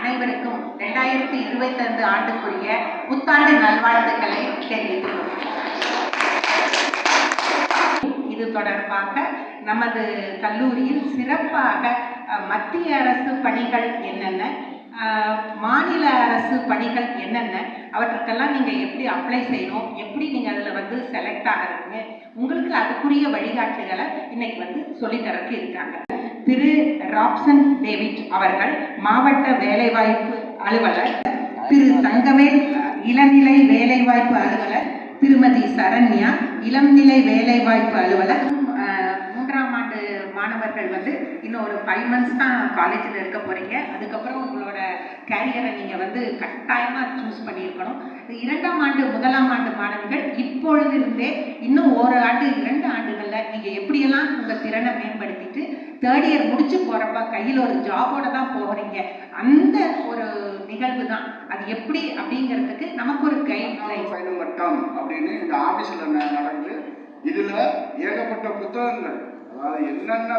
அனைவருக்கும் 2025 ஆண்டுக்குரிய புத்தாண்டு நல்வாழ்த்துக்களை தெரிவித்துக் கொள்கிறேன். இது தொடர்பாக நமது கல்லூரியில் சிறப்பாக மத்திய அரசு பணிகள் என்னென்ன, மாநில அரசு பணிகள் என்னென்ன, அவற்றுக்கெல்லாம் நீங்கள் எப்படி அப்ளை செய்யணும், எப்படி நீங்கள் அதில் செலக்ட் ஆகிறீங்க, உங்களுக்கு அதுக்குரிய வழிகாட்டுகளை இன்னைக்கு சொல்லித்தரக்கு இருக்காங்க. திரு ராப்சன் டேவிட் அவர்கள் மாவட்ட வேலைவாய்ப்பு அலுவலர், திரு தங்கவேல் இளநிலை வேலைவாய்ப்பு அலுவலர், திருமதி சரண்யா இளம்நிலை வேலைவாய்ப்பு அலுவலர். 3ஆம் ஆண்டு மாணவர்கள் இன்னும் ஒரு 5 months தான் காலேஜில் இருக்க போகிறீங்க. அதுக்கப்புறம் உங்களோட கேரியரை நீங்கள் கட்டாயமாக சூஸ் பண்ணியிருக்கணும். 2ஆம் ஆண்டு 1ஆம் ஆண்டு மாணவிகள் இப்பொழுதிருந்தே இன்னும் 1 ஆண்டு 2 ஆண்டுகளில் நீங்கள் எப்படியெல்லாம் உங்கள் திறனை மேம்படுத்திட்டு 3rd year முடிச்சு போகிறப்ப கையில் ஒரு ஜாபோட தான் போகிறீங்க. அந்த ஒரு நிகழ்வு தான் அது எப்படி அப்படிங்கிறதுக்கு நமக்கு ஒரு கைட் மட்டம் அப்படின்னு இந்த ஆஃபீஸில் நடந்து இதில் ஏகப்பட்ட புத்தகங்கள், அதாவது என்னென்ன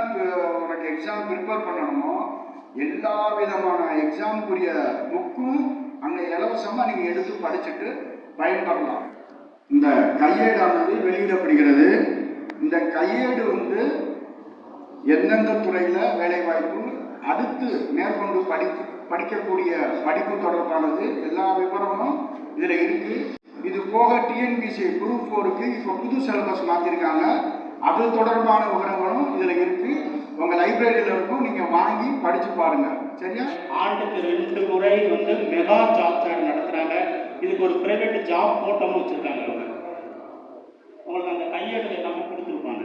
உனக்கு எக்ஸாம் ப்ரிப்பேர் பண்ணணுமோ எல்லா விதமான எக்ஸாமுக்குரிய புக்கும் அங்கே இலவசமாக நீங்கள் எடுத்து படிச்சுட்டு பயன்படலாம். இந்த கையேடானது வெளியிடப்படுகிறது. இந்த கையேடு எந்தெந்த துறையில் வேலைவாய்ப்பு, அடுத்து மேற்கொண்டு படிக்கக்கூடிய படிப்பு தொடர்பானது எல்லா விவரமும் இதில் இருக்குது. இது போக டிஎன்பிசி குரூப் 4க்கு இப்போ புது சிலபஸ் மாற்றிருக்காங்க. அது தொடர்பான விவரங்களும் இதில் இருக்குது. உங்கள் லைப்ரரியில் இருக்கும், நீங்கள் வாங்கி படித்து பாருங்கள். சரியா? ஆண்டுக்கு 2 முறை மெகா ஜாப் ஃபேர் நடத்துகிறாங்க. இதுக்கு ஒரு ப்ரைவேட் ஜாப் போட்டமும் வச்சுருக்காங்க. உங்களுக்கு அந்த கையேடு எல்லாமே கொடுத்துருப்பாங்க.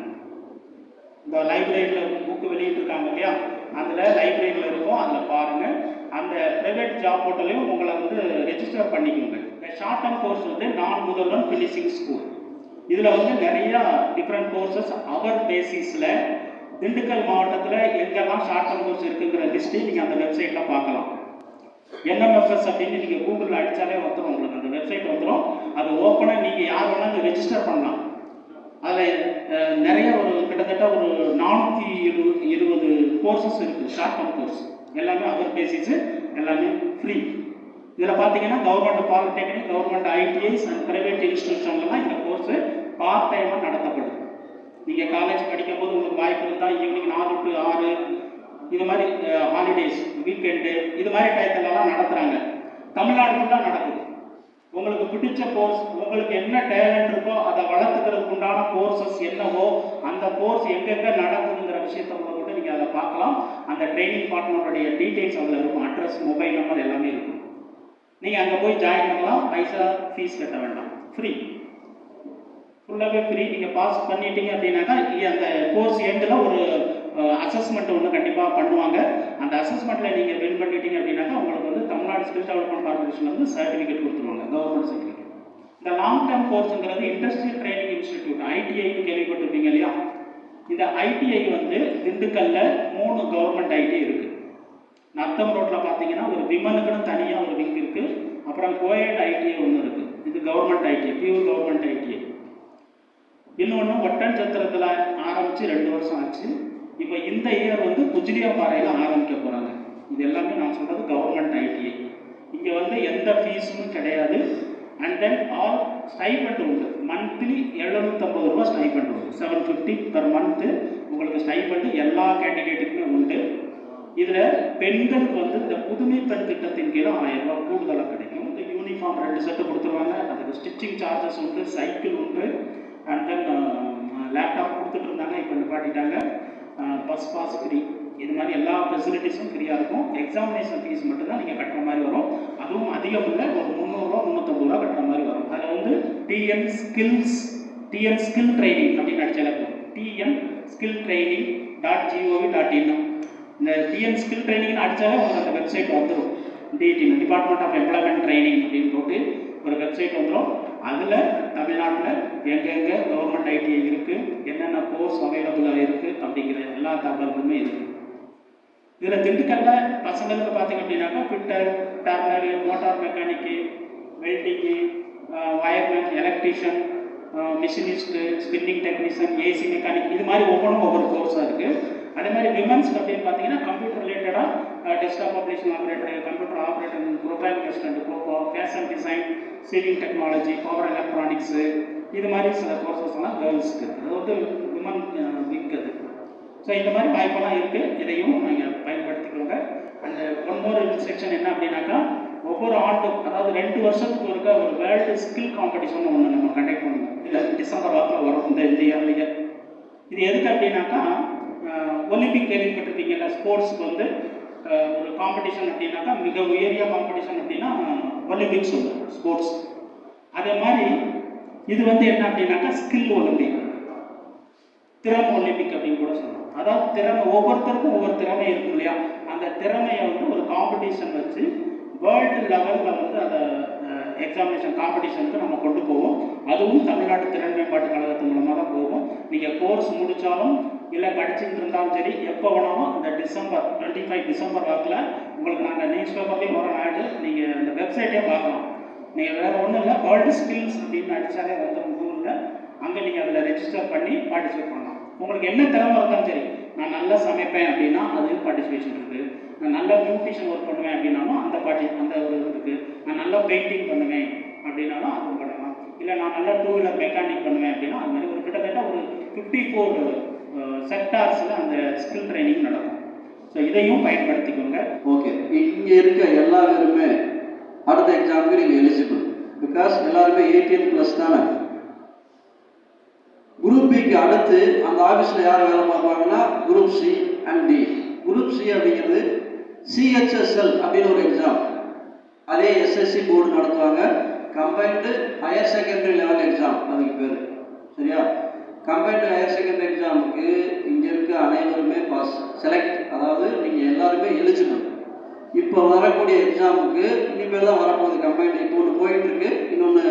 இந்த லைப்ரரியில் புக்கு வெளியிட்டிருக்காங்க இல்லையா, அதில் லைப்ரரியில் இருக்கும், அதில் பாருங்கள். அந்த ப்ரைவேட் ஜாப் போர்ட்டலையும் உங்களை ரெஜிஸ்டர் பண்ணிக்கோங்க. இந்த ஷார்ட் டேர்ம் கோர்ஸ் நான் முதல்வன் ஃபினிஷிங் ஸ்கூல். இதில் நிறையா டிஃப்ரெண்ட் கோர்சஸ் அவர் பேசிஸில் திண்டுக்கல் மாவட்டத்தில் எங்கெல்லாம் ஷார்ட் டேர்ம் கோர்ஸ் இருக்குங்கிற லிஸ்ட்டு நீங்கள் அந்த வெப்சைட்டில் பார்க்கலாம். NMFS அப்படின்னு நீங்கள் கூகுளில் அடித்தாலே வந்துடும், உங்களுக்கு அந்த வெப்சைட் வந்துடும். அது ஓப்பனாக நீங்கள் யார் வேணாலும் ரெஜிஸ்டர் பண்ணலாம். அதில் நிறைய கிட்டத்தட்ட ஒரு 420 கோர்சஸ் இருக்குது. ஷார்ட் டேர்ம் கோர்ஸ் எல்லாமே அவர் பேசிஸு, எல்லாமே ஃப்ரீ. இதில் பார்த்தீங்கன்னா government polytechnic, government ITIs and private இன்ஸ்டியூஷன்லாம் இந்த கோர்ஸு பார்ட் டைமாக நடத்தப்படுது. நீங்கள் காலேஜ் படிக்கும் போது உங்களுக்கு வாய்ப்பு இருந்தால் ஈவினிங் 4 to 6 இது மாதிரி ஹாலிடேஸ், வீக்கெண்டு இது மாதிரி டயத்துலலாம் நடத்துகிறாங்க. தமிழ்நாடு ஃபுல்லாக நடக்குது. உங்களுக்கு பிடிச்ச கோர்ஸ், உங்களுக்கு என்ன டேலண்ட் இருக்கோ அதை வளர்த்துக்கிறதுக்கு உண்டான கோர்சஸ் என்னவோ அந்த கோர்ஸ் எங்கெங்கே நடக்குதுங்கிற விஷயத்தை கூட நீங்கள் அதை பார்க்கலாம். அந்த ட்ரைனிங் பார்ட்னருடைய டீட்டெயில்ஸ் அதில் இருக்கும், அட்ரஸ், மொபைல் நம்பர் எல்லாமே இருக்கும். நீங்கள் அங்கே போய் ஜாயின் பண்ணலாம். பைசா ஃபீஸ் கட்ட வேண்டாம், ஃப்ரீ, ஃபுல்லாகவே ஃப்ரீ. நீங்கள் பாஸ் பண்ணிட்டீங்க அப்படின்னாக்கா அந்த கோர்ஸ் எண்டில் ஒரு அசஸ்மெண்ட் ஒன்று கண்டிப்பாக பண்ணுவாங்க. அந்த அசஸ்மெண்ட்டில் நீங்கள் வின் பண்ணிட்டீங்க அப்படின்னாக்கா உங்களுக்கு Tamil Nadu skill development corporation certificate கொடுத்துருவாங்க, கவர்மெண்ட் சர்டிஃபிகேட். இந்த லாங் டேர்ம் கோர்ஸுங்கிறது இண்டஸ்ட்ரியல் ட்ரைனிங் இன்ஸ்டிடியூட், ஐடிஐன்னு கேள்விப்பட்டிருப்பீங்க இல்லையா. இந்த ஐடிஐ திண்டுக்கல்ல 3 கவர்மெண்ட் ஐடிஐ இருக்குது. நத்தம் ரோட்டில் பார்த்தீங்கன்னா ஒரு விமனுக்குன்னு தனியாக ஒரு விங் இருக்குது. அப்புறம் கோயட் ஐடிஐ ஒன்று இருக்குது. இது government ITI, pure government ITI. இன்னொன்று ஒட்டன்சத்திரத்தில் ஆரம்பித்து 2 வருஷம் ஆச்சு. இப்போ இந்த இயர் குஜிலியாம்பாறையில் ஆரம்பிக்க போகிறாங்க. இது எல்லாமே நான் சொல்கிறது கவர்மெண்ட் ஐடிஐ. இங்கே எந்த ஃபீஸும் கிடையாது. அண்ட் தென் ஆல் ஸ்டைபண்ட் உண்டு. மந்த்லி 750 ரூபா ஸ்டைபண்ட் உண்டு. 750 per month உங்களுக்கு ஸ்டைபண்ட் எல்லா கேண்டிடேட்டுக்குமே உண்டு. இதில் பெண்களுக்கு இந்த புதுமை பெண் திட்டத்தின் கீழே 1000 ரூபா கூடுதலாக கிடைக்கும். இந்த யூனிஃபார்ம் 2 செட்டு கொடுத்துருவாங்க. அதுக்கு ஸ்டிச்சிங் சார்ஜஸ் உண்டு, சைக்கிள் உண்டு, அண்ட் தென் லேப்டாப் கொடுத்துட்டு இருந்தாங்க, இப்போ நிப்பாட்டிட்டாங்க. Bus pass free. இது மாதிரி எல்லா ஃபெசிலிட்டிஸும் ஃப்ரீயாக இருக்கும். எக்ஸாமினேஷன் ஃபீஸ் மட்டும் தான் நீங்கள் கட்டுற மாதிரி வரும். அதுவும் அதிகம் இல்லை, ஒரு 300 ரூபா 350 ரூபா கட்டுற மாதிரி வரும். அதில் டிஎன் ஸ்கில் ட்ரைனிங் அப்படின்னு அடிச்சாலே போதும். tnskilltraining.gov.in. இந்த டிஎன் ஸ்கில் ட்ரைனிங்னு அடித்தாலே உங்களுக்கு அந்த வெப்சைட் வந்துடும். டிபார்ட்மெண்ட் ஆஃப் எம்ப்ளாய்மெண்ட் ட்ரைனிங் அப்படின்னு போட்டு ஒரு வெப்சைட் வந்துடும். அதில் தமிழ்நாட்டில் எங்கெங்கே கவர்மெண்ட் ஐடிஐ இருக்குது, என்னென்ன கோர்ஸ் அவைலபிளாக இருக்குது அப்படிங்கிற எல்லா தகவல்களுமே இருக்குது. இதில் திண்டுக்கல்லில் பசங்களுக்கு பார்த்திங்க அப்படின்னாக்கா fitter, turner, motor mechanic, welding, wireman, electrician, மிஷினிஸ்ட்டு, spinning technician, AC mechanic, இது மாதிரி ஒவ்வொன்றும் ஒவ்வொரு கோர்ஸாக இருக்குது. அதே மாதிரி விமன்ஸ் அப்படின்னு பார்த்தீங்கன்னா கம்ப்யூட்டர் ரிலேட்டடாக desktop operation operator, computer operator, programming assistant, கோகோ, fashion design, ceiling technology, power electronics, இது மாதிரி சில கோர்சஸ் எல்லாம் கேர்ள்ஸ்க்கு இருக்குது. அது வந்து விமன் விங்க் அது. ஸோ இந்த மாதிரி வாய்ப்பெல்லாம் இருக்குது. இதையும் நீங்கள் பயன்படுத்திக்கோங்க. அண்ட் ஒன் மோர் செக்ஷன் என்ன அப்படின்னாக்கா, ஒவ்வொரு ஆண்டும் அதாவது 2 வருஷத்துக்கு ஒருக்க ஒரு வேர்ல்டு ஸ்கில் காம்படிஷன் ஒன்று நம்ம கண்டக்ட் பண்ணுவோம். இல்லை டிசம்பர் வாக்கில் வரும் இந்த இயர்லேயே. இது எதுக்கு அப்படின்னாக்கா, ஒலிம்பிக் கேள்விப்பட்டிருக்கீங்கல்ல, ஸ்போர்ட்ஸுக்கு வந்து ஒரு காம்படிஷன் அப்படின்னாக்கா மிக உயரிய காம்படிஷன் அப்படின்னா ஒலிம்பிக்ஸ் வந்து ஸ்போர்ட்ஸ். அதே மாதிரி இது வந்து என்ன அப்படின்னாக்கா ஸ்கில் ஒலிம்பிக், திறமை ஒலிம்பிக் அப்படின்னு கூட சொல்லலாம். அதாவது திறமை, ஒவ்வொருத்தருக்கும் ஒவ்வொரு திறமை இருக்கும் இல்லையா, அந்த திறமையை வந்து ஒரு காம்படிஷன் வச்சு வேர்ல்டு லெவலில் வந்து அதை எக்ஸாமினேஷன் காம்படிஷனுக்கு நம்ம கொண்டு போவோம். அதுவும் தமிழ்நாட்டு திறன் மேம்பாட்டு கழகத்தின் மூலமாக தான் போவோம். நீங்கள் கோர்ஸ் முடித்தாலும் இல்லை படிச்சுட்டு இருந்தாலும் சரி, எப்போ வேணாலும் இந்த டிசம்பர் 25 டிசம்பர் வாக்கில் உங்களுக்கு நாங்கள் நியூஸ் பேப்பர்லேயும் வர ஆடு, நீங்கள் இந்த வெப்சைட்டே பார்க்கலாம். நீங்கள் வேறு ஒன்றும் இல்லை, வேர்ல்டு ஸ்கில்ஸ் அப்படின்னு அடித்தாலே வந்து கூகுளில், அங்கே நீங்கள் அதில் ரெஜிஸ்டர் பண்ணி பார்ட்டிசிபேட் பண்ணலாம். உங்களுக்கு என்ன திறமை இருந்தாலும் சரி, நான் நல்லா சமைப்பேன் அப்படின்னா அதுவும் பார்ட்டிசிபேஷன் இருக்குது. நான் நல்லா பியூட்டிஷியன் ஒர்க் பண்ணுவேன் அப்படின்னாலும் அந்த ஒரு இது இருக்குது. நான் நல்லா பெயிண்டிங் பண்ணுவேன் அப்படின்னாலும் அதுவும் பண்ணலாம். இல்லை நான் நல்லா 2 வீலர் மெக்கானிக் பண்ணுவேன் அப்படின்னா அது மாதிரி ஒரு கிட்டத்தட்ட ஒரு 54 செக்டார்ஸில் அந்த ஸ்கில் ட்ரைனிங் நடக்கும். ஸோ இதையும் பயன்படுத்திக்கோங்க. ஓகே, இங்கே இருக்க எல்லா பேருமே அடுத்த எக்ஸாமுக்கு நீங்கள் எலிஜிபிள். பிகாஸ் எல்லாருமே 18+ தானே. குரூப் பிக்கு அடுத்து அந்த ஆஃபீஸில் யார் வேலை பார்ப்பாங்கன்னா group C and D. Group C அப்படிங்கிறது CHSL அப்படின்னு ஒரு எக்ஸாம். அதே SSC போர்டு நடத்துவாங்க. Combined higher secondary level exam அதுக்கு பேர். சரியா? கம்பைன்டு ஹையர் செகண்டரி எக்ஸாமுக்கு இங்கே இருக்க அனைவருமே பாஸ் செலக்ட், அதாவது நீங்கள் எல்லாருமே எலிஜிபிள். இப்போ வரக்கூடிய எக்ஸாமுக்கு இனிமேல் தான் வரப்போகுது. கம்பைன்டு இப்போ ஒன்று போயிட்டுருக்கு, இன்னொன்று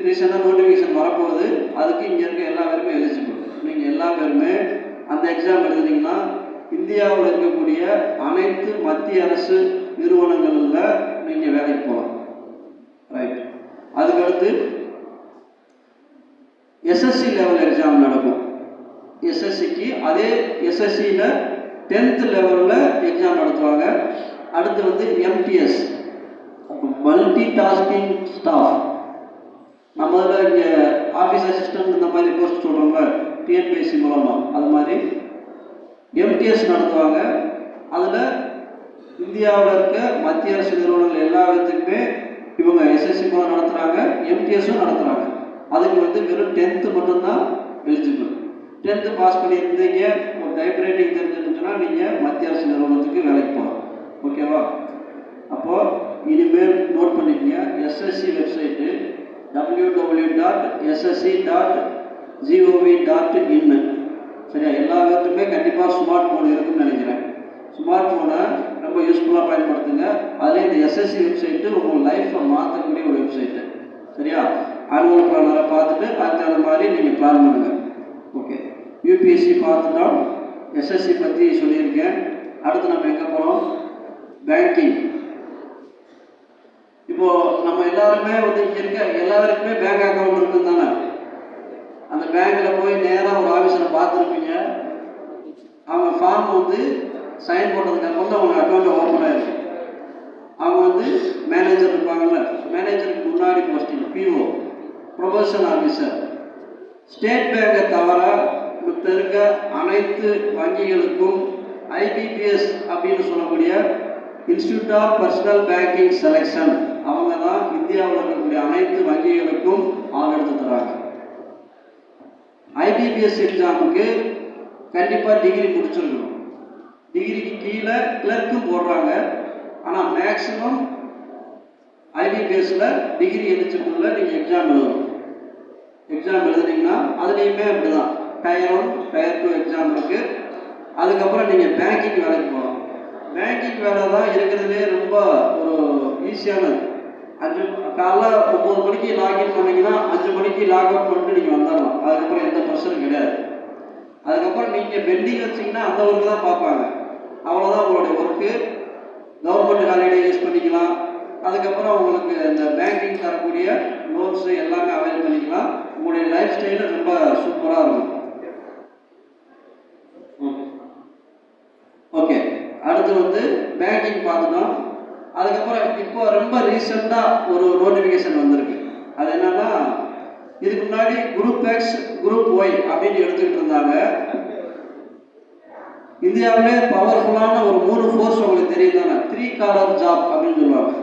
ரீசெண்டாக நோட்டிஃபிகேஷன் வரப்போகுது. அதுக்கு இங்கே இருக்க எல்லா பேருமே எலிஜிபிள். நீங்கள் எல்லா பேருமே அந்த எக்ஸாம் எழுதுனீங்கன்னா இந்தியாவில் இருக்கக்கூடிய அனைத்து மத்திய அரசு நிறுவனங்களில் நீங்கள் வேலைக்கு போகலாம். ரைட். அதுக்கடுத்து SSC லெவல் எக்ஸாம் நடக்கும். SSCக்கு அதே SSCயில் 10th லெவலில் எக்ஸாம் நடத்துவாங்க. அடுத்து வந்து MTS, மல்டி டாஸ்கிங் ஸ்டாஃப். நம்ம இதில் இங்கே ஆஃபீஸ் அசிஸ்டன்ட் இந்த மாதிரி போஸ்ட் சொல்கிறோம்ல TNPSC மூலமாக, அது மாதிரி MTS நடத்துவாங்க. அதில் இந்தியாவில் இருக்க மத்திய அரசு நிறுவனங்கள் எல்லா விதத்துக்குமே இவங்க SSC மூலம் நடத்துகிறாங்க, MTSும் நடத்துகிறாங்க. அதுக்கு வந்து வெறும் 10th மட்டும்தான் எலிஜிபிள். 10th பாஸ் பண்ணியிருந்தீங்க, ஒரு டைப்ரைட்டிங் தெரிஞ்சிருந்துச்சுன்னா நீங்கள் மத்திய அரசு நிறுவனத்துக்கு வேலைக்கு போகலாம். ஓகேவா? அப்போது இனிமேல் நோட் பண்ணிக்கங்க. SSC website www.ssc.gov.in. சரியா? எல்லா விதத்துக்குமே கண்டிப்பாக ஸ்மார்ட் ஃபோன் இருக்குன்னு நினைக்கிறேன். ஸ்மார்ட் ஃபோனை ரொம்ப யூஸ்ஃபுல்லாக பயன்படுத்துங்க. அதில் இந்த SSC வெப்சைட்டு உங்கள் லைஃப்பை மாற்றக்கூடிய ஒரு வெப்சைட்டு. சரியா? ஆனுவல் பிளானரை பார்த்துட்டு அதுக்கு அந்த மாதிரி நீங்கள் பிளான் பண்ணுங்கள். ஓகே, UPSC பார்த்துட்டோம், SSC பற்றி சொல்லியிருக்கேன். அடுத்து நம்ம எங்கே போகிறோம்? பேங்கிங். இப்போது நம்ம எல்லாருமே வந்து இங்கே இருக்க எல்லாருக்குமே பேங்க் அக்கௌண்ட் இருக்குது தானே. அந்த பேங்க்கில் போய் நேராக ஒரு ஆஃபீஸில் பார்த்துருப்பீங்க. அவங்க ஃபார்ம் வந்து சைன் போட்டதுக்கப்புறம் தான் அவங்க அக்கௌண்ட்டை ஓப்பன் ஆகிருக்கு. அவங்க வந்து மேனேஜர் இருப்பாங்கள்ல, மேனேஜருக்கு முன்னாடி posting PO, probation officer. State பேங்கை தவிர மற்ற இருக்க அனைத்து வங்கிகளுக்கும் IBPS அப்படின்னு சொல்லக்கூடிய institute of personnel banking selection, அவங்க தான் இந்தியாவில் இருக்கக்கூடிய அனைத்து வங்கிகளுக்கும் ஆள் எடுத்து தராங்க. IBPS எக்ஸாமுக்கு கண்டிப்பாக டிகிரி முடிச்சிருக்கணும். டிகிரிக்கு கீழே கிளர்க்கும் போடுறாங்க. ஆனால் மேக்ஸிமம் IBPSல டிகிரி எலிஜிபிளில் நீங்கள் எக்ஸாம் எழுதணும். எக்ஸாம் எழுதுனீங்கன்னா அதுலேயுமே அப்படி தான் Tier 1 Tier 2 எக்ஸாம் இருக்குது. அதுக்கப்புறம் நீங்கள் பேங்கிங் வேலைக்கு போகலாம். பேங்கிங் வேலை தான் இருக்கிறதுலே ரொம்ப ஒரு ஈஸியானது. காலைல 9 மணிக்கு லாகின் பண்ணிங்கன்னா 5 மணிக்கு லாக் அவுட் பண்ணிட்டு நீங்கள் வந்துடலாம். அதுக்கப்புறம் எந்த ப்ரெஷரும் கிடையாது. அதுக்கப்புறம் நீங்கள் பெண்டிங் வச்சிங்கன்னா அந்த ஒர்க்கு தான் பார்ப்பாங்க. அவ்வளோதான் உங்களுடைய ஒர்க்கு. கவர்மெண்ட் ஹாலிடே யூஸ் பண்ணிக்கலாம். அதுக்கப்புறம் உங்களுக்கு இந்த பேங்கிங் தரக்கூடிய லோன்ஸு எல்லாமே அவைல் பண்ணிக்கலாம். உங்களுடைய லைஃப் ஸ்டைலு ரொம்ப சூப்பராக இருக்கும். ஓகே, அடுத்து வந்து பேங்கிங் பார்த்துட்டோம். அதுக்கப்புறம் இப்போ ரொம்ப ரீசெண்டாக ஒரு நோட்டிஃபிகேஷன் வந்திருக்கு. அது என்னன்னா, இதுக்கு முன்னாடி குரூப் எக்ஸ் குரூப் ஒய் அப்படின்னு எடுத்துக்கிட்டு இருந்தாங்க. இந்தியாவிலே பவர்ஃபுல்லான ஒரு 3 ஃபோர்ஸ் உங்களுக்கு தெரியும் தானே, 3 கலர் ஜாப் அப்படின்னு சொல்லுவாங்க.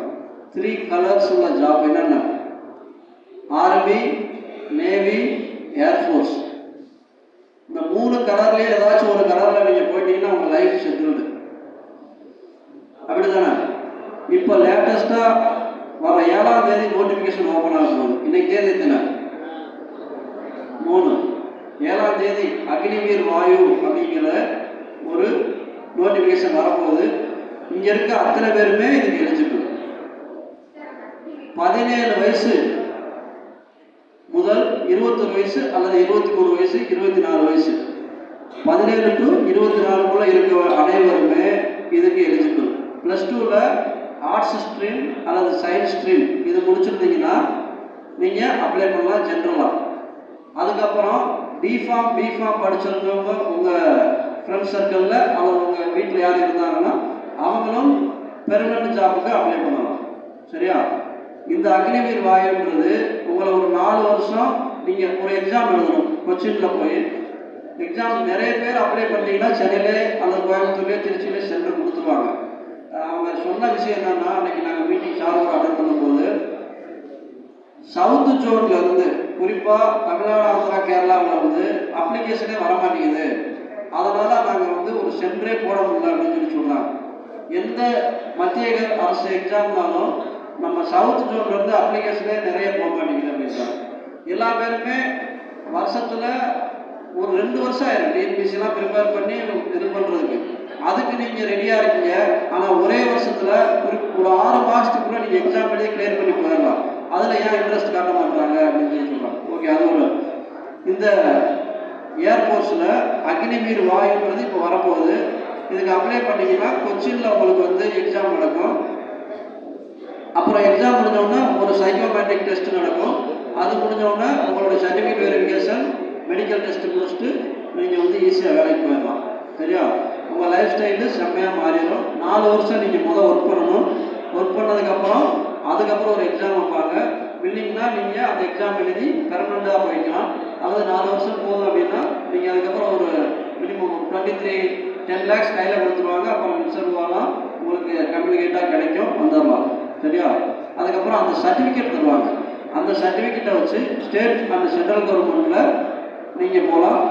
3 கலர்ஸ் உள்ள ஜாப் என்னென்ன? Army, navy, air force. இந்த 3 கலர்லேயே ஏதாச்சும் ஒரு கலரில் நீங்கள் போயிட்டீங்கன்னா உங்கள் லைஃப் செட்டில்டு. அப்படி தானே? இப்போ லேட்டஸ்ட்டாக வர 7ஆம் தேதி நோட்டிஃபிகேஷன் ஓப்பன் ஆக போகுது. இன்னைக்கு தேதி எத்தனை? 3. 7ஆம் தேதி அக்னிவீர் வாயு அப்படிங்கிற ஒரு நோட்டிஃபிகேஷன் வரப்போகுது. இங்கே இருக்க அத்தனை பேருமே இதுக்கு எலிஜிபிள். 17 வயசு முதல் 21 வயசு அல்லது 23 வயசு 24 வயசு 17 to 24 இருக்க அனைவருமே இதுக்கு எலிஜிபிள். +2ல் ஆர்ட்ஸ் ஸ்ட்ரீம் அல்லது சயின்ஸ் ஸ்ட்ரீம் இது முடிச்சிருந்தீங்கன்னா நீங்கள் அப்ளை பண்ணலாம் ஜென்ரலாக. அதுக்கப்புறம் டிஃபார்ம் பிஃபார்ம் படிச்சிருந்தவங்க உங்கள் ஃப்ரெண்ட்ஸ் சர்க்கிளில் அல்லது உங்கள் வீட்டில் யார் இருந்தாங்கன்னா அவங்களும் பெர்மனெண்ட் ஜாபுக்கு அப்ளை பண்ணலாம். சரியா? இந்த அக்னிவீர் வாயுன்றது உங்களை ஒரு 4 வருஷம் நீங்கள் ஒரு எக்ஸாம் எழுதணும். கொச்சினில் போய் எக்ஸாம் நிறைய பேர் அப்ளை பண்ணிங்கன்னா சென்னையிலே அல்லது கோயம்புத்தூர்லேயே திருச்சியிலே சென்டர் கொடுத்துருவாங்க. அவங்க சொன்ன விஷயம் என்னன்னா, அன்றைக்கி நாங்கள் மீட்டிங் சார்போடு அட்டன் பண்ணும்போது சவுத்து ஜோனில் இருந்து குறிப்பாக தமிழ்நாடு, ஆந்திரா, கேரளாவில் வந்து அப்ளிகேஷனே வரமாட்டேங்குது. அதனால் நாங்கள் வந்து ஒரு சென்டரே போட முடியல அப்படின்னு சொல்கிறாங்க. எந்த மத்திய அரசு எக்ஸாம்னாலும் நம்ம சவுத் ஜோன்லேருந்து அப்ளிகேஷனே நிறைய போக மாட்டேங்குது அப்படின்றாங்க. எல்லா பேருமே வருஷத்தில் ஒரு 2 வருஷம் ஆயிரும் டிஎன்பிசிலாம் ப்ரிப்பேர் பண்ணி இது பண்ணுறதுக்கு. அதுக்கு நீங்கள் ரெடியாக இருக்கீங்க. ஆனால் ஒரே வருஷத்தில் ஒரு 6 மாதத்துக்குள்ளே நீங்கள் எக்ஸாம் எழுதி கிளியர் பண்ணி போயிடலாம். அதில் ஏன் இன்ட்ரெஸ்ட் காட்ட மாட்டாங்க அப்படின்னு சொல்கிறாங்க. ஓகே, அது ஒரு இந்த ஏர்ஃபோர்ஸில் அக்னிவீர் வாயுன்றது இப்போ வரப்போகுது. இதுக்கு அப்ளை பண்ணிங்கன்னா கொச்சினில் உங்களுக்கு வந்து எக்ஸாம் நடக்கும். அப்புறம் எக்ஸாம் முடிஞ்சோடனே ஒரு சைக்கோமேட்ரிக் டெஸ்ட் நடக்கும். அது முடிஞ்சோடனே உங்களோட சர்டிஃபிகேட் வெரிஃபிகேஷன், மெடிக்கல் டெஸ்ட்டு முடிச்சுட்டு நீங்கள் வந்து ஈஸியாக வேலைக்கு போயிடலாம். சரியா? உங்கள் லைஃப் ஸ்டைலு செம்மையாக மாறிடும். 4 வருஷம் நீங்கள் ஒர்க் பண்ணணும். ஒர்க் பண்ணதுக்கப்புறம் அதுக்கப்புறம் ஒரு எக்ஸாம் வைப்பாங்க. இல்லைங்கன்னா நீங்கள் அந்த எக்ஸாம் எழுதி பெர்மனெண்ட்டாக போய்க்கலாம். அதாவது 4 வருஷம் போதும் அப்படின்னா நீங்கள் அதுக்கப்புறம் ஒரு மினிமம் 10 lakhs கையில் கொடுத்துருவாங்க. அப்புறம் மிச்சர்வாலாம் உங்களுக்கு கம்யூனிகேட்டாக கிடைக்கும், வந்துடலாம். சரியா? அதுக்கப்புறம் அந்த சர்டிஃபிகேட் தருவாங்க. அந்த சர்டிஃபிகேட்டை வச்சு ஸ்டேட் அண்ட் சென்ட்ரல் கவர்மெண்ட்டில் நீங்கள் போகலாம்.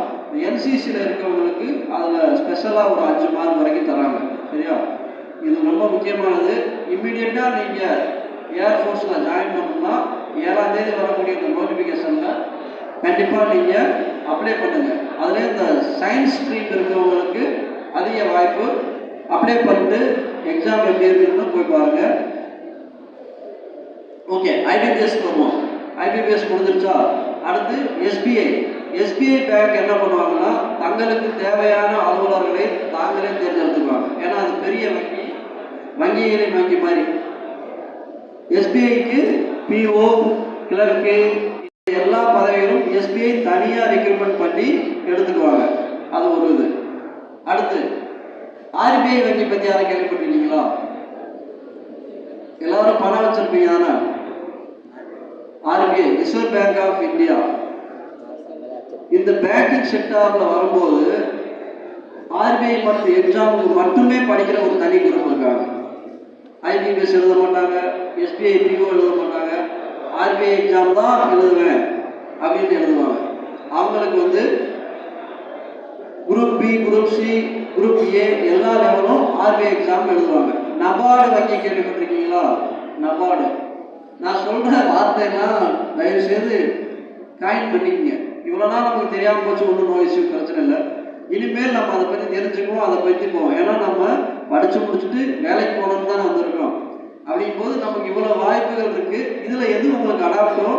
என்சிசியில் இருக்கவங்களுக்கு அதில் ஸ்பெஷலாக ஒரு 5 மார்க் வரைக்கும் தராங்க. சரியா? இது ரொம்ப முக்கியமானது. இம்மிடியட்டாக நீங்கள் ஏர்ஃபோர்ஸில் ஜாயின் பண்ணணும்னா 7ஆம் தேதி வரக்கூடிய இந்த நோட்டிஃபிகேஷனில் கண்டிப்பாக நீங்கள் அப்ளை பண்ணுங்கள். அதில் இந்த சயின்ஸ் ஸ்ட்ரீம் இருக்கிறவங்களுக்கு அதிக வாய்ப்பு. அப்ளை பண்ணிட்டு எக்ஸாம் எப்படி இருக்குன்னு போய் பாருங்கள். ஓகே, ஐபிபிஎஸ்க்கு வருவோம். ஐபிபிஎஸ் முடிஞ்சிருச்சா? அடுத்து எஸ்பிஐ பேங்க் என்ன பண்ணுவாங்கன்னா தங்களுக்கு தேவையான அலுவலர்களை தாங்களே தேர்ந்தெடுத்துக்குவாங்க. ஏன்னா அது பெரிய வங்கிகளின் வங்கி மாதிரி. எஸ்பிஐக்கு பிஓ, கிளர்க்கு எல்லா பதவிகளும் எஸ்பிஐ தனியாக ரெக்ரூட்மெண்ட் பண்ணி எடுத்துக்குவாங்க. அது ஒரு இது. அடுத்து ஆர்பிஐ வங்கி பற்றி யாரும் கேள்விப்பட்டிருக்கீங்களா? எல்லாரும் பணம் வச்சிருப்பீங்க தானே? RBI, reserve bank of India. இந்த பேங்கிங் செக்டாரில் வரும்போது ஆர்பிஐ மற்றும் எக்ஸாமுக்கு மட்டுமே படிக்கிற ஒரு தனி குரூப் இருக்காங்க. ஐபிபிஎஸ் எழுத மாட்டாங்க, எஸ்பிஐ பிஓ எழுத மாட்டாங்க, ஆர்பிஐ எக்ஸாம் தான் எழுதுவேன் அப்படின்னு எழுதுவாங்க. அவங்களுக்கு வந்து group B, group C, group A எல்லா லெவலும் ஆர்பிஐ எக்ஸாம் எழுதுவாங்க. நபார்டு வங்கி கேள்விப்பட்டிருக்கீங்களா? நபார்டு. நான் சொல்கிற வார்த்தையெல்லாம் தயவு செய்து காயின் பண்ணிக்கங்க. இவ்வளோ நாள் நமக்கு தெரியாமல் போச்சு, ஒன்றும் நோய் இஷ்யூ பிரச்சனை இல்லை. இனிமேல் நம்ம அதை பற்றி தெரிஞ்சுக்குவோம், அதை பற்றி போவோம். ஏன்னா நம்ம படித்து முடிச்சுட்டு வேலைக்கு போகணுன்னு தான் வந்திருக்கோம். அப்படிங்கும்போது நமக்கு இவ்வளோ வாய்ப்புகள் இருக்குது. இதில் எது உங்களுக்கு அடாப்டோ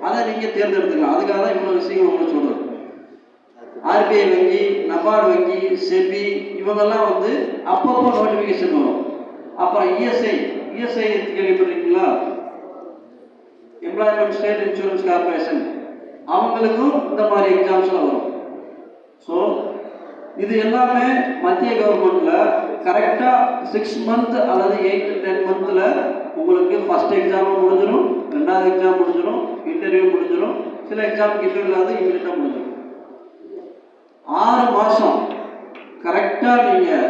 அதை நீங்கள் தேர்ந்தெடுத்துக்கலாம். அதுக்காக தான் இவ்வளோ விஷயங்கள் உங்களுக்கு சொல்கிறது. ஆர்பிஐ வங்கி, நபார்டு வங்கி, செபி இவங்கெல்லாம் வந்து அப்பப்போ நோட்டிஃபிகேஷன் வரும். அப்புறம் இஎஸ்ஐ கேள்விப்பட்டிருக்கீங்களா? எம்ப்ளாய்மெண்ட் ஸ்டேட் இன்சூரன்ஸ் கார்பரேஷன், அவங்களுக்கும் இந்த மாதிரி எக்ஸாம்ஸ்லாம் வரும். ஸோ இது எல்லாமே மத்திய கவர்மெண்ட்டில் கரெக்டாக 6 மந்த் அல்லது 8 to 10 மந்தில் உங்களுக்கு ஃபஸ்ட் எக்ஸாமும் முடிஞ்சிடும், ரெண்டாவது எக்ஸாம் முடிஞ்சிடும், இன்டர்வியூ முடிஞ்சிடும், சில எக்ஸாமுக்கு இன்டர்வியூ இல்லாத இமீடியட்டாக முடிஞ்சிடும். 6 மாதம் கரெக்டாக நீங்கள்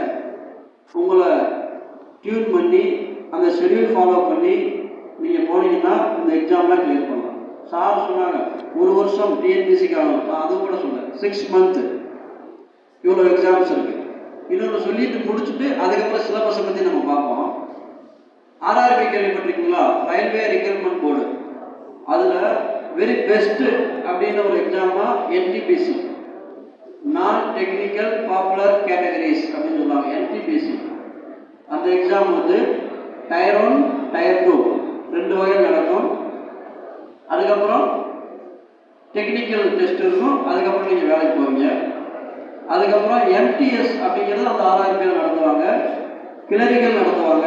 உங்களை டியூன் பண்ணி அந்த ஷெடியூல் ஃபாலோ பண்ணி நீங்கள் போனீங்கன்னா இந்த எக்ஸாம்லாம் கிளியர் பண்ணலாம். சார் சொன்னாங்க 1 வருஷம் டிஎன்பிசிக்கு ஆகும், நான் அது கூட சொன்னேன். 6 மந்த்து இவ்வளோ எக்ஸாம்ஸ் இருக்குது. இன்னொன்று சொல்லிட்டு முடிச்சுட்டு அதுக்கப்புறம் சிலபஸை பற்றி நம்ம பார்ப்போம். ஆர்ஆர்பி கேள்விப்பட்டிருக்கீங்களா? Railway recruitment board. அதில் வெரி பெஸ்ட்டு அப்படின்னு ஒரு எக்ஸாம்னா என்டிபிசி, நான் டெக்னிக்கல் பாப்புலர் கேட்டகரிஸ் அப்படின்னு சொல்லுவாங்க, என்டிபிசி. அந்த எக்ஸாம் வந்து Tier 1 Tier 2 2 வகையில் நடக்கும். அதுக்கப்புறம் டெக்னிக்கல் டெஸ்ட் இருக்கும், அதுக்கப்புறம் நீங்கள் வேலைக்கு போவீங்க. அதுக்கப்புறம் எம்டிஎஸ் அப்படிங்கிறது அந்த ஆர்ஆர்பியில் நடத்துவாங்க, கிளரிக்கல் நடத்துவாங்க,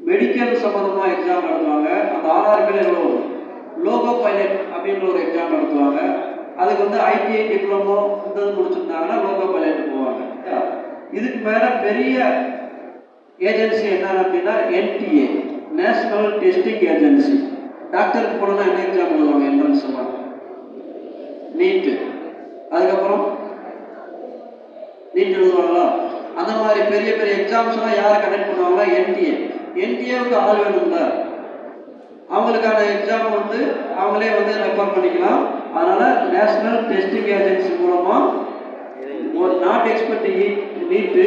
மெடிக்கல் சம்மந்தமாக எக்ஸாம் நடத்துவாங்க. அந்த ஆர்ஆர்பியில் எவ்வளோ லோகோ பைலட் அப்படின்ற ஒரு எக்ஸாம் நடத்துவாங்க. அதுக்கு வந்து ஐடிஐ டிப்ளமோ இந்த முடிச்சிருந்தாங்கன்னா லோகோ பைலட் போவாங்க. இதுக்கு மேலே பெரிய ஏஜென்சி என்ன அப்படின்னா என்டிஏ, நேஷனல் டெஸ்டிங் ஏஜென்சி. டாக்டருக்கு போனோன்னா என்ன எக்ஸாம் எழுதுவாங்க? என்ட்ரன்ஸ் சொல்லுவாங்க, நீட்டு. அதுக்கப்புறம் நீட் எழுதுவாங்களா? அந்த மாதிரி பெரிய பெரிய எக்ஸாம்ஸ்லாம் யாரை கண்டக்ட் பண்ணுவாங்களா? என்டிஏ. என்டிஏவுக்கு ஆள் வேணும்ல, அவங்களுக்கான எக்ஸாம் வந்து அவங்களே வந்து ரெஃபர் பண்ணிக்கலாம். அதனால் நேஷனல் டெஸ்டிங் ஏஜென்சி மூலமாக ஒரு நாட் எக்ஸ்பெக்ட் நீட்டு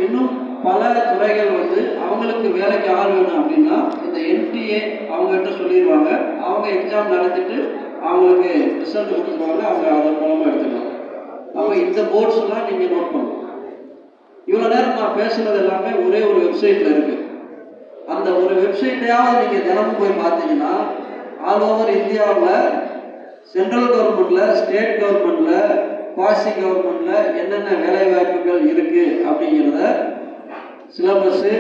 இன்னும் பல துறைகள் வந்து அவங்களுக்கு வேலைக்கு ஆள் வேணும் அப்படின்னா இந்த என்டிஏ அவங்ககிட்ட சொல்லிடுவாங்க. அவங்க எக்ஸாம் நடத்திட்டு அவங்களுக்கு ரிசல்ட் கொடுத்துருவாங்க, அவங்க அதன் மூலமாக எடுத்துக்கலாம். அப்போ இந்த போர்ட்ஸ்லாம் நீங்கள் நோட் பண்ணணும். இவ்வளோ நேரம் நான் பேசுனது எல்லாமே ஒரே ஒரு வெப்சைட்டில் இருக்குது. அந்த ஒரு வெப்சைட்டையாவது நீங்கள் தினமும் போய் பார்த்தீங்கன்னா ஆல் ஓவர் இந்தியாவில் சென்ட்ரல் கவர்மெண்ட்டில், ஸ்டேட் கவர்மெண்ட்டில், குவாசி கவர்மெண்ட்டில் என்னென்ன வேலைவாய்ப்புகள் இருக்குது அப்படிங்கிறத syllabus,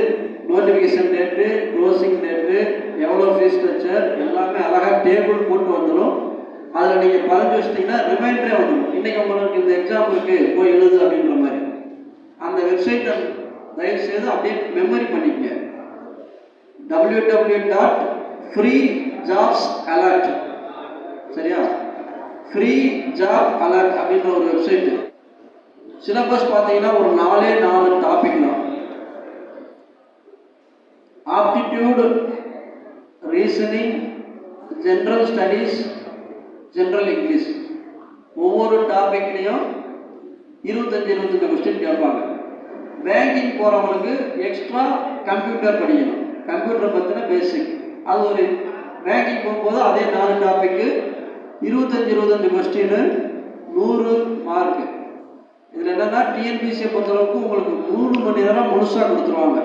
notification date, closing date, எவ்வளோ ஃபீஸ் ஸ்ட்ரக்சர் எல்லாமே அழகாக டேபிள் போட்டு வந்துடும். அதில் நீங்கள் பதிஞ்சு வச்சிட்டிங்கன்னா ரிமைண்டரே வந்துடும். இன்றைக்கி உங்களுக்கு இந்த எக்ஸாம் இருக்குது போய் எழுது அப்படின்ற மாதிரி. அந்த வெப்சைட்டை தயவுசெய்து அப்படியே மெமரி பண்ணிக்கங்க. www.freejobsalert, சரியா? ஃப்ரீ ஜாப் அலர்ட் அப்படின்ற ஒரு வெப்சைட்டு. சிலபஸ் பார்த்தீங்கன்னா ஒரு 4 டாபிக் தான். Aptitude, reasoning, general studies, general English. ஒவ்வொரு டாபிக்லேயும் 25 கொஸ்டின் கேட்பாங்க. பேங்கிங் போகிறவங்களுக்கு எக்ஸ்ட்ரா கம்ப்யூட்டர் படிக்கணும், கம்ப்யூட்டர் பற்றின பேசிக். அது ஒரு பேங்கிங் போகும்போது அதே 4 டாபிக்கு 25 கொஸ்டின், 100 மார்க்கு. இதில் என்னென்னா டிஎன்பிசியை பொறுத்தளவுக்கு உங்களுக்கு 3 மணி நேரம் முழுசாக கொடுத்துருவாங்க.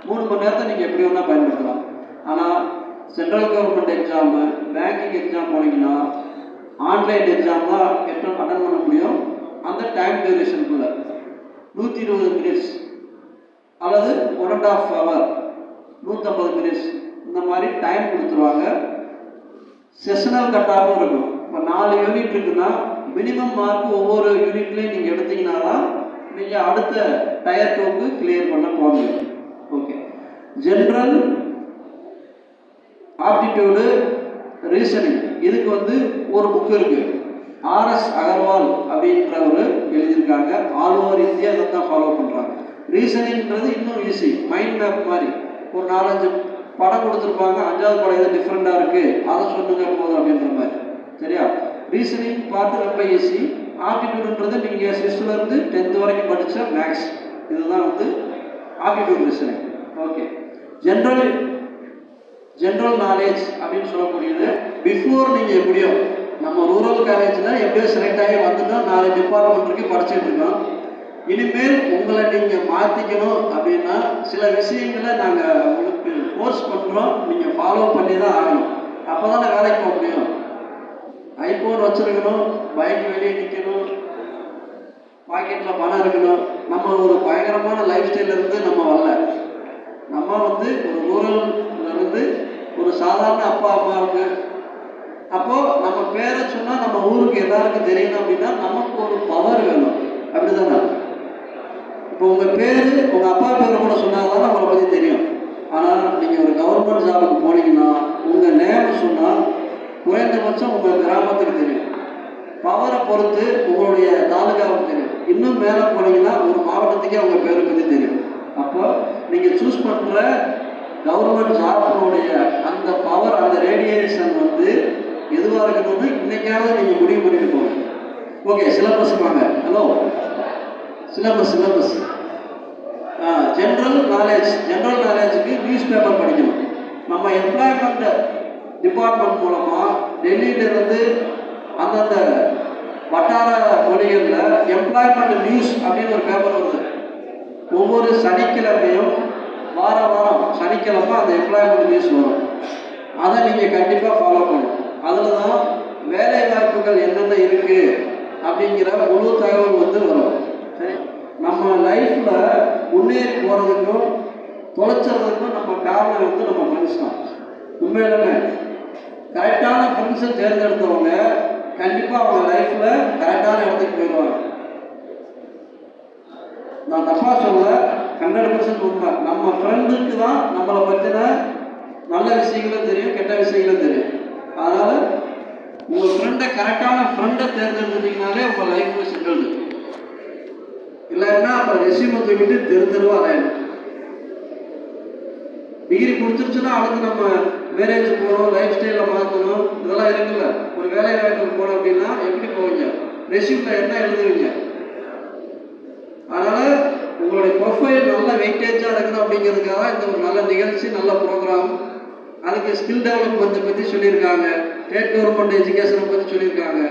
3 மணி நேரத்தை நீங்கள் எப்படி வேணால் பயன்படுத்தலாம். ஆனால் central government exam, banking exam போனீங்கன்னா ஆன்லைன் எக்ஸாம் தான் அட்டன் பண்ண முடியும். அந்த டைம் டியூரேஷனுக்குள்ள 120 மினிட்ஸ் அல்லது 1.5 hour, 150 மினிட்ஸ் இந்த மாதிரி டைம் கொடுத்துருவாங்க. செஷனல் கட்டாகவும் இருக்கும். இப்போ 4 யூனிட் இருக்குன்னா மினிமம் மார்க் ஒவ்வொரு யூனிட்லேயும் நீங்கள் எடுத்தீங்கன்னா தான் நீங்கள் அடுத்த Tier 2க்கு கிளியர் பண்ண போவீங்க. ஓகே. ஜென்ரல் ஆப்டிடியூடு, ரீசனிங், இதுக்கு வந்து ஒரு புக் இருக்குது. ஆர்எஸ் அகர்வால் அப்படின்றவர் எழுதியிருக்காங்க. ஆல் ஓவர் இந்தியா இதை தான் ஃபாலோ பண்ணுறாங்க. ரீசனிங்கிறது இன்னும் ஈஸி, மைண்ட் மேப் மாதிரி. ஒரு 4-5 படம் கொடுத்துருப்பாங்க, 5வது படம் எது டிஃப்ரெண்ட்டாக இருக்குது அதை சொல்லுங்க போதும் அப்படின்ற மாதிரி, சரியா? ரீசனிங் பார்த்து ரொம்ப ஈஸி. ஆப்டிடியூடுன்றது நீங்கள் 6th-லேருந்து 10th வரைக்கும் படித்த மேக்ஸ், இதுதான் வந்து aptitude reasoning. Okay. General knowledge அப்படின்னு சொல்லக்கூடியது பிஃபோர் நீங்கள் எப்படியோ நம்ம ரூரல் காலேஜில் எப்படியோ செலக்ட் ஆகி வந்துட்டோம், 4 டிபார்ட்மெண்ட்டுக்கு படிச்சுட்டு இருக்கோம். இனிமேல் உங்களை நீங்கள் மாற்றிக்கணும் அப்படின்னா சில விஷயங்களை நாங்கள் உங்களுக்கு கோர்ஸ் பண்ணுறோம், நீங்கள் ஃபாலோ பண்ணி தான் ஆகணும். அப்போ தானே வேலைக்கு போக முடியும். ஐஃபோன் வச்சுருக்கணும், பைக் வெளியே நிற்கணும், பாக்கெட்டில் பணம் இருக்கணும். நம்ம ஒரு பயங்கரமான லைஃப் ஸ்டைலிருந்து நம்ம வரல. நம்ம வந்து ஒரு ரூரல்லேருந்து ஒரு சாதாரண அப்பா அம்மாவுக்கு. அப்போது நம்ம பேரை சொன்னால் நம்ம ஊருக்கு எல்லாருக்கும் தெரியணும் அப்படின்னா நமக்கு ஒரு பவர் வேணும், அப்படி தானே? இப்போ இப்போ உங்கள் பேர் உங்கள் அப்பா பேர் கூட சொன்னால் தான் உங்களை பற்றி தெரியும். ஆனால் நீங்கள் ஒரு கவர்மெண்ட் ஜாபுக்கு போனீங்கன்னா உங்கள் நேம் சொன்னால் குறைந்தபட்சம் உங்கள் கிராமத்துக்கு தெரியும், பவரை பொறுத்து உங்களுடைய தாலுகாவுக்கு தெரியும், இன்னும் மேலே போனீங்கன்னா ஒரு மாவட்டத்துக்கே உங்கள் பேரை பற்றி தெரியும். அப்போ நீங்கள் சூஸ் பண்ணுற கவர்மெண்ட் ஜாப்பினுடைய அந்த பவர், அந்த ரேடியேஷன் வந்து எதுவாக இருக்கணும்னு இன்னைக்காவது நீங்கள் முடிவு பண்ணிட்டு போங்க. ஓகே, சிலபஸ் வாங்க. ஹலோ, சிலபஸ் ஜென்ரல் நாலேஜுக்கு நியூஸ் பேப்பர் படிக்கணும். நம்ம எம்ப்ளாய்மெண்ட் டிபார்ட்மெண்ட் மூலமாக டெல்லியிலிருந்து அந்தந்த வட்டார மொழிகளில் எம்ப்ளாய்மெண்ட் நியூஸ் அப்படின்னு ஒரு பேப்பர் வருது. ஒவ்வொரு சனிக்கிழமையும் வாரம் சனிக்கிழமை அந்த எம்ப்ளாய்மெண்ட் நியூஸ் வரும். அதை நீங்கள் கண்டிப்பாக ஃபாலோ பண்ணணும். அதில் தான் வேலை வாய்ப்புகள் என்னென்ன இருக்குது அப்படிங்கிற முழு தகவல் வந்து வரும். சரி, நம்ம லைஃப்பில் முன்னேறி போகிறதுக்கும் தொலைச்சறதுக்கும் நம்ம காரணம் வந்து நம்ம ஃப்ரெண்ட்ஸ் தான். உண்மையிலுமே கரெக்டான ஃப்ரெண்ட்ஸை தேர்ந்தெடுத்தவங்க கண்டிப்பாக அவங்க லைஃப்பில் கரெக்டான இடத்துக்கு போயிடுவாங்க. நான் தப்பாக சொல்ல, 100% உண்மை. நம்ம ஃப்ரெண்டுக்கு தான் நம்மளை பற்றின நல்ல விஷயங்களும் தெரியும், கெட்ட விஷயங்களும் தெரியும். அதனால் உங்கள் ஃப்ரெண்டை கரெக்டான ஃப்ரெண்டை தேர்ந்தெடுத்துட்டீங்கனாலே உங்கள் லைஃப்பில் செட்டில்டு. இல்லைன்னா அப்புறம் ரெசியூமை தூக்கிட்டு தெருவாக அலையணும். டிகிரி முடிச்சிருச்சுன்னா அடுத்து நம்ம மேரேஜ் போகணும், லைஃப் ஸ்டைலில் மாற்றணும், இதெல்லாம் இருக்குல்ல. ஒரு வேலை வாய்ப்புக்கு போனோம் அப்படின்னா எப்படி போவீங்க, ரெசியூமில் என்ன எழுதுவீங்க? அதனால் உங்களுடைய ப்ரொஃபைல் நல்ல வெயிட்டேஜாக இருக்கணும் அப்படிங்கிறதுக்காக இந்த ஒரு நல்ல நிகழ்ச்சி, நல்ல ப்ரோக்ராம். அதுக்கு ஸ்கில் டெவலப்மெண்ட்டை பற்றி சொல்லியிருக்காங்க, ஸ்டேட் கவர்மெண்ட் எஜுகேஷனை பற்றி சொல்லியிருக்காங்க.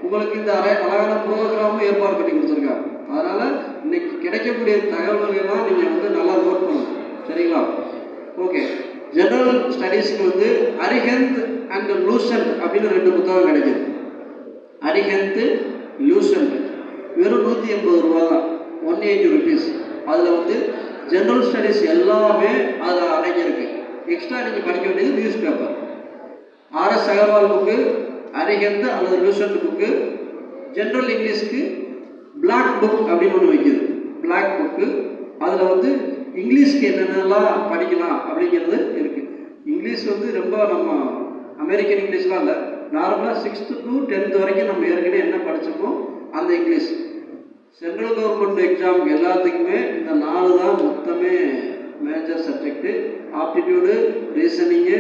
உங்களுக்கு இந்த அழகான ப்ரோக்ராமும் ஏற்பாடு பண்ணி கொடுத்துருக்காங்க. அதனால் இன்னைக்கு கிடைக்கக்கூடிய தகவல்கள்லாம் நீங்கள் வந்து நல்லா நோட் பண்ணணும். சரிங்களா? ஓகே, ஜெனரல் ஸ்டடீஸ்க்கு வந்து அரிஹந்த் அண்ட் லூசன்ட் அப்படின்னு 2 புத்தகம் கிடைக்குது. அரிஹந்த், லூசன்ட் வெறும் 180 ரூபா தான், 180 rupees. அதில் வந்து ஜெனரல் ஸ்டடீஸ் எல்லாமே அதில் அடங்கியிருக்கு. எக்ஸ்ட்ரா நீங்கள் படிக்க வேண்டியது news paper. RS Agarwal book, Arihant அல்லது லூசன்ட் புக்கு. ஜென்ரல் இங்கிலீஷ்க்கு பிளாக் புக் அப்படின்னு ஒன்று வைக்கிது, பிளாக் புக்கு. அதில் வந்து இங்கிலீஷ்க்கு என்னென்னலாம் படிக்கலாம் அப்படிங்கிறது இருக்குது. இங்கிலீஷ் வந்து ரொம்ப நம்ம அமெரிக்கன் இங்கிலீஷ்லாம் இல்லை, நார்மலாக 6th to 10th வரைக்கும் நம்ம ஏற்கனவே என்ன படித்தோமோ அந்த இங்கிலீஷ். சென்ட்ரல் கவர்மெண்ட் எக்ஸாமுக்கு எல்லாத்துக்குமே இந்த 4 தான் மொத்தமே major subject. Aptitude, reasoning,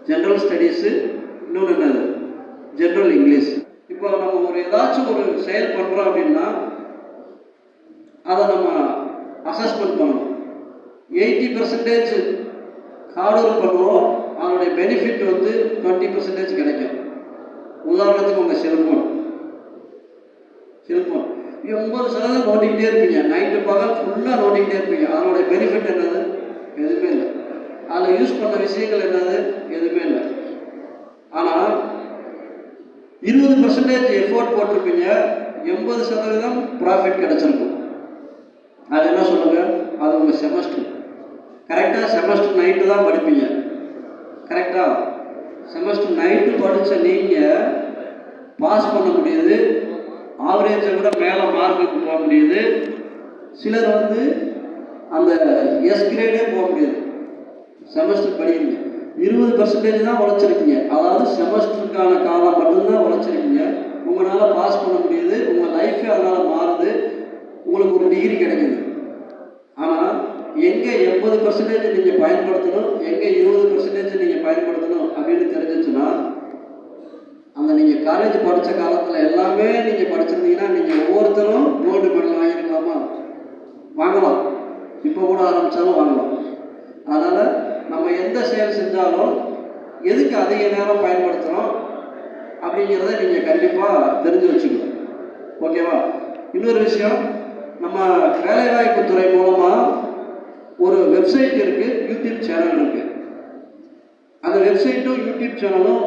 general studies, இன்னொன்று என்னது ஜென்ரல் இங்கிலீஷ். இப்போ நம்ம ஒரு ஏதாச்சும் ஒரு செயல் பண்ணுறோம் அப்படின்னா அதை நம்ம அசஸ்மெண்ட் பண்ணணும். 80% ஹார்ட் ஒர்க் பண்ணுவோம், அதனுடைய பெனிஃபிட் வந்து 20% கிடைக்கும். உதாரணத்துக்கு உங்கள் செல்ஃபோன் 80% நோண்டிக்கிட்டே இருப்பீங்க, நைட்டு பகல் ஃபுல்லாக நோண்டிக்கிட்டே இருப்பீங்க. அதனுடைய பெனிஃபிட் என்னது? எதுவுமே இல்லை. அதில் யூஸ் பண்ண விஷயங்கள் என்னது? எதுவுமே இல்லை. ஆனால் 20% எஃபோர்ட் போட்டிருப்பீங்க, 80% ப்ராஃபிட் கிடைச்சிருக்கும். அது என்ன சொல்லுங்க? அது உங்கள் செமஸ்டர். கரெக்டாக செமஸ்டர் நைட்டு தான் படிப்பீங்க. கரெக்டாக செமஸ்டர் நைட்டு படித்த நீங்கள் பாஸ் பண்ண முடியுது, ஆவரேஜை விட மேலே மார்க்குக்கு போக முடியுது. சிலர் வந்து அந்த எஸ் கிரேடே போக முடியாது. செமஸ்டர் படிக்கிறீங்க, 20% தான் உழைச்சிருக்கீங்க. அதாவது செமஸ்டருக்கான காலம் மட்டும்தான் உழைச்சிருக்கீங்க. உங்களால் பாஸ் பண்ண முடியுது, உங்கள் லைஃபே அதனால் மாறுது, உங்களுக்கு ஒரு டிகிரி கிடைக்குது. ஆனால் எங்கே 80% நீங்கள் பயன்படுத்தணும், எங்கே 20% நீங்கள் பயன்படுத்தணும் அப்படின்னு தெரிஞ்சிச்சுன்னா, அந்த நீங்கள் காலேஜ் படித்த காலத்தில் எல்லாமே நீங்கள் படிச்சிருந்தீங்கன்னா நீங்கள் ஒவ்வொருத்தரும் கோல்டு மெடல் வாங்கிருக்கலாமா? வாங்கலாம். இப்போ கூட ஆரம்பித்தாலும் வாங்கலாம். அதனால் நம்ம எந்த செயல் செஞ்சாலும் எதுக்கு அதிக நேரம் பயன்படுத்துகிறோம் அப்படிங்கிறத நீங்கள் கண்டிப்பாக தெரிஞ்சு வச்சுக்கணும். ஓகேவா? இன்னொரு விஷயம், நம்ம வேலைவாய்ப்பு துறை மூலமாக ஒரு வெப்சைட் இருக்குது, யூடியூப் சேனல் இருக்குது. அந்த வெப்சைட்டும் யூடியூப் சேனலும்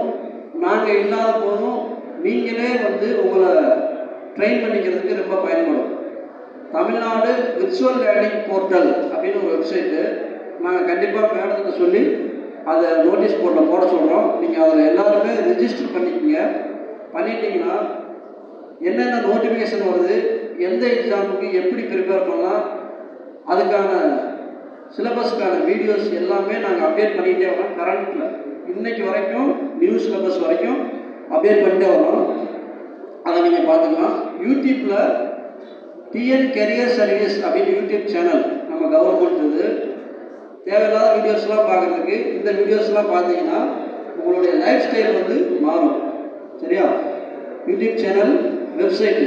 நாங்கள் இல்லாத போதும் நீங்களே வந்து உங்களை ட்ரெயின் பண்ணிக்கிறதுக்கு ரொம்ப பயன்படும். தமிழ்நாடு விர்ச்சுவல் லேர்னிங் போர்ட்டல் அப்படின்னு ஒரு வெப்சைட்டு நாங்கள் கண்டிப்பாக மேடத்தை சொல்லி அதை நோட்டீஸ் போர்டில் போட சொல்கிறோம். நீங்கள் அதில் எல்லாருமே ரிஜிஸ்டர் பண்ணிக்கோங்க. பண்ணிட்டீங்கன்னா என்னென்ன நோட்டிஃபிகேஷன் வருது, எந்த எக்ஸாமுக்கு எப்படி ப்ரிப்பேர் பண்ணலாம், அதுக்கான சிலபஸ்க்கான வீடியோஸ் எல்லாமே நாங்கள் அப்டேட் பண்ணிகிட்டே வரோம். கரண்ட்டில் இன்னைக்கு வரைக்கும் நியூ சிலபஸ் வரைக்கும் அப்டேட் பண்ணிட்டே வரோம். அதை நீங்கள் பார்த்துக்கலாம். யூடியூப்பில் டிஎன் கெரியர் சர்வீஸ் அப்படின்னு யூடியூப் சேனல் நம்ம கவர்மெண்ட் இது. தேவையில்லாத வீடியோஸ்லாம் பார்க்குறதுக்கு இந்த வீடியோஸ்லாம் பார்த்தீங்கன்னா உங்களுடைய லைஃப் ஸ்டைல் வந்து மாறும். சரியா? YouTube channel, website,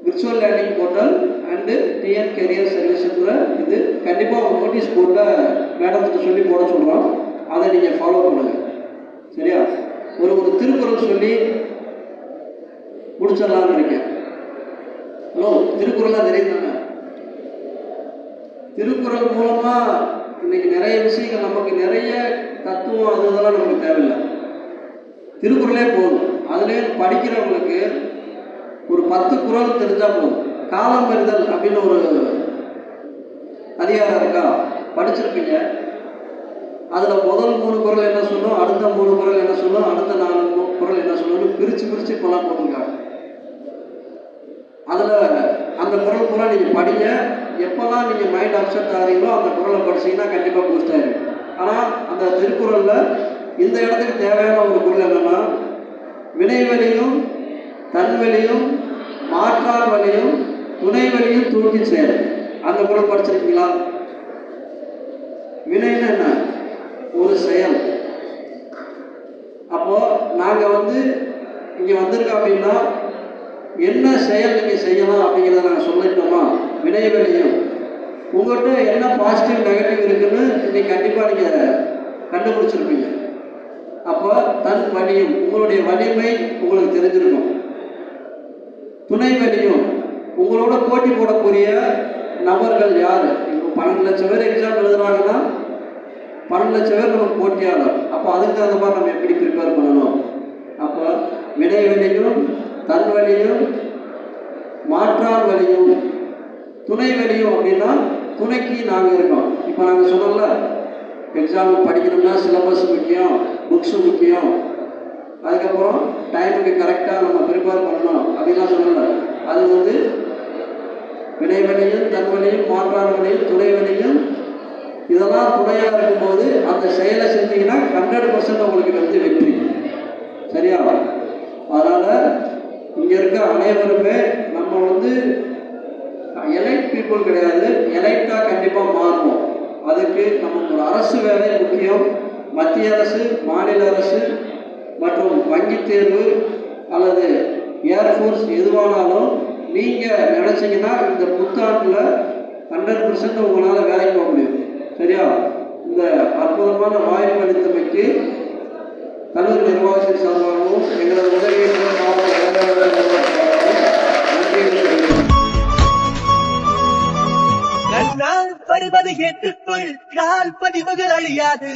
virtual learning portal and TN career சர்வீஸுங்கிற இது கண்டிப்பாக ஒரு நோட்டீஸ் போர்டில் மேடம்கிட்ட சொல்லி போட சொல்கிறோம். அதை நீங்கள் ஃபாலோ பண்ணுங்கள். சரியா? ஒரு திருக்குறள் சொல்லி முடிச்சிடலான்னு இருக்கேன். ஹலோ, திருக்குறளாக தெரியுதாங்க? திருக்குறள் மூலமாக இன்னைக்கு நிறைய விஷயங்கள், நமக்கு நிறைய தத்துவம் அது இதெல்லாம் நமக்கு தேவையில்லை. திருக்குறளே போதும். அதுலேயே படிக்கிறவங்களுக்கு ஒரு 10 குறள் தெரிஞ்சால் போதும். காலம் பெறுதல் அப்படின்னு ஒரு அதிகாரம் இருக்கா, படிச்சிருப்பீங்க. அதில் முதல் 3 குறள் என்ன சொல்லும், அடுத்த 3 குறள் என்ன சொல்லும், அடுத்த 4 குறள் என்ன சொல்லணும்னு பிரித்து இப்போலாம் போட்டிருக்காங்க. அதில் அந்த குறள் பூரா நீங்கள் படிங்க. எப்போல்லாம் நீங்கள் மைண்ட் அப்செட் ஆகிறீங்களோ அந்த குறளை படிச்சிங்கன்னா கண்டிப்பாக பூஸ்ட் ஆகிடும். ஆனால் அந்த திருக்குறளில் இந்த இடத்துக்கு தேவையான ஒரு குறள் என்னென்னா, வினைவெளியும் தன்வெளியும் மாற்றார் வழியும் துணைவெளியும் தூக்கி செயல். அந்த குறள் படிச்சிருக்கீங்களா? வினைன்னு என்ன? ஒரு செயல். அப்போது நாங்கள் வந்து இங்கே வந்திருக்கோம் அப்படின்னா என்ன செயல் நீங்கள் செய்யலாம் அப்படிங்கிறத நாங்கள் சொல்லிட்டோமா? வினைவெளியும் உங்கள்கிட்ட என்ன பாசிட்டிவ் நெகட்டிவ் இருக்குன்னு இன்னைக்கு கண்டிப்பாக நீங்கள் கண்டுபிடிச்சிருப்பீங்க. அப்போ தன் வலியும் உங்களுடைய வலிமை உங்களுக்கு தெரிஞ்சிருக்கும். துணை வலியும் உங்களோட போட்டி போடக்கூடிய நபர்கள் யார்? இப்போ 12 லட்சம் பேர் எக்ஸாம் எழுதுறாங்கன்னா 12 லட்சம் பேர் நமக்கு போட்டியாளர். அப்போ அதுக்கு தகுந்த மாதிரி நம்ம எப்படி ப்ரிப்பேர் பண்ணணும்? அப்போ வினைவெளியும் தன் வழியும் மாற்றார் வழியும் துணை வழியும் அப்படின்னா துணைக்கு நாங்கள் இருக்கோம். இப்போ நாங்கள் சொன்னோம்ல, எக்ஸாமுக்கு படிக்கணும்னா சிலபஸ் முக்கியம், புக்ஸு முக்கியம், அதுக்கப்புறம் டைமுக்கு கரெக்டாக நம்ம ப்ரிப்பேர் பண்ணணும் அப்படின்லாம் சொல்லலை. அது வந்து வினைவெளியும் தன்வெளியும் மாற்றார் வழியும் துணை வழியும் இதெல்லாம் துணையாக இருக்கும்போது அந்த செயலை செஞ்சீங்கன்னா 100% உங்களுக்கு வந்து வெற்றி. சரியா? அதனால் இங்கே இருக்க அனைவருமே நம்ம வந்து எலைட் பீப்புள் கிடையாது, எலைட்டாக கண்டிப்பாக மாறுவோம். அதுக்கு நமக்கு ஒரு அரசு வேலை முக்கியம். மத்திய அரசு, மாநில அரசு மற்றும் வங்கி தேர்வு அல்லது ஏர்ஃபோர்ஸ் எதுவானாலும் நீங்கள் நினச்சிங்கன்னா இந்த புத்தாண்டில் 100% உங்களால் வேலைக்கு போக முடியும். சரியா? இந்த அற்புதமான வாய்ப்பு அளித்தமைக்கு கல்லூரி நிர்வாகத்தின் சார்பாகவும் எங்களது உதவியை கண்ணால் படிப்பது கேட்டுக்கொள், கால் பதிவுகள் அழியாது.